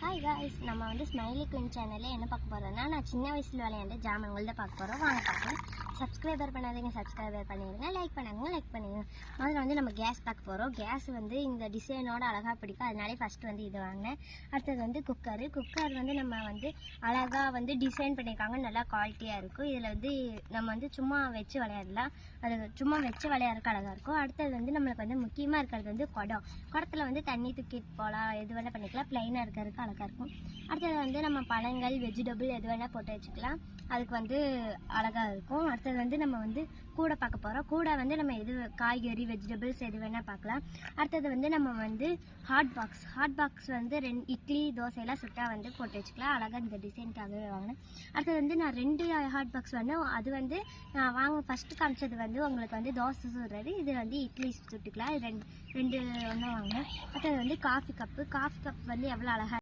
Hi guys, நம்ம வந்து smiley queen சேனலில் என்ன பார்க்க போகிறோன்னா, நான் சின்ன வயசில் விளையாண்ட ஜாமான்கள் தான் பார்க்க போகிறோம். வாங்க பார்க்கலாம். சப்ஸ்கிரைபர் பண்ணாதீங்க, சப்ஸ்கிரைபர் பண்ணிடுங்க. லைக் பண்ணிடுங்க. முதல்ல வந்து நம்ம கேஸ் பார்க்க போகிறோம். கேஸ் வந்து இந்த டிசைனோட அழகாக பிடிக்கும், அதனாலே ஃபஸ்ட்டு வந்து இது வாங்கினேன். அடுத்தது வந்து குக்கர் வந்து நம்ம வந்து அழகாக வந்து டிசைன் பண்ணியிருக்காங்க, நல்லா குவாலிட்டியாக இருக்கும். இதில் வந்து நம்ம வந்து சும்மா வச்சு விளையாடலாம், அது சும்மா வச்சு விளையாடுறதுக்கு அழகாக இருக்கும். அடுத்தது வந்து நம்மளுக்கு வந்து முக்கியமாக இருக்கிறது வந்து குடத்தில் வந்து தண்ணி தூக்கிட்டு போகலாம், எது வேணால் பண்ணிக்கலாம், ப்ளைனாக இருக்கிறதுக்கு அழகாக இருக்கும். அடுத்தது வந்து நம்ம பழங்கள் வெஜிடபிள் எது வேணால் போட்டு வச்சுக்கலாம், அதுக்கு வந்து அழகாக இருக்கும். அடுத்தது வந்து நம்ம வந்து கூடை பார்க்க போகிறோம். கூடை வந்து நம்ம எது காய்கறி வெஜிடபிள்ஸ் எது வேணால் பார்க்கலாம். அடுத்தது வந்து நம்ம வந்து ஹாட் பாக்ஸ் வந்து இட்லி தோசையெல்லாம் சுட்டால் வந்து போட்டு வச்சுக்கலாம், அழகாக இந்த டிசைனுக்காகவே வாங்கினேன். அடுத்தது வந்து நான் 2 ஹாட் பாக்ஸ் வாங்கினேன். அது வந்து நான் ஃபஸ்ட்டு காமிச்சது வந்து உங்களுக்கு வந்து தோசை சுடுறது, இது வந்து இட்லி சுட்டுக்கலாம். இது ரெண்டு ஒன்றா வாங்கினேன். அடுத்தது வந்து காஃபி கப் வந்து எவ்வளோ அழகாக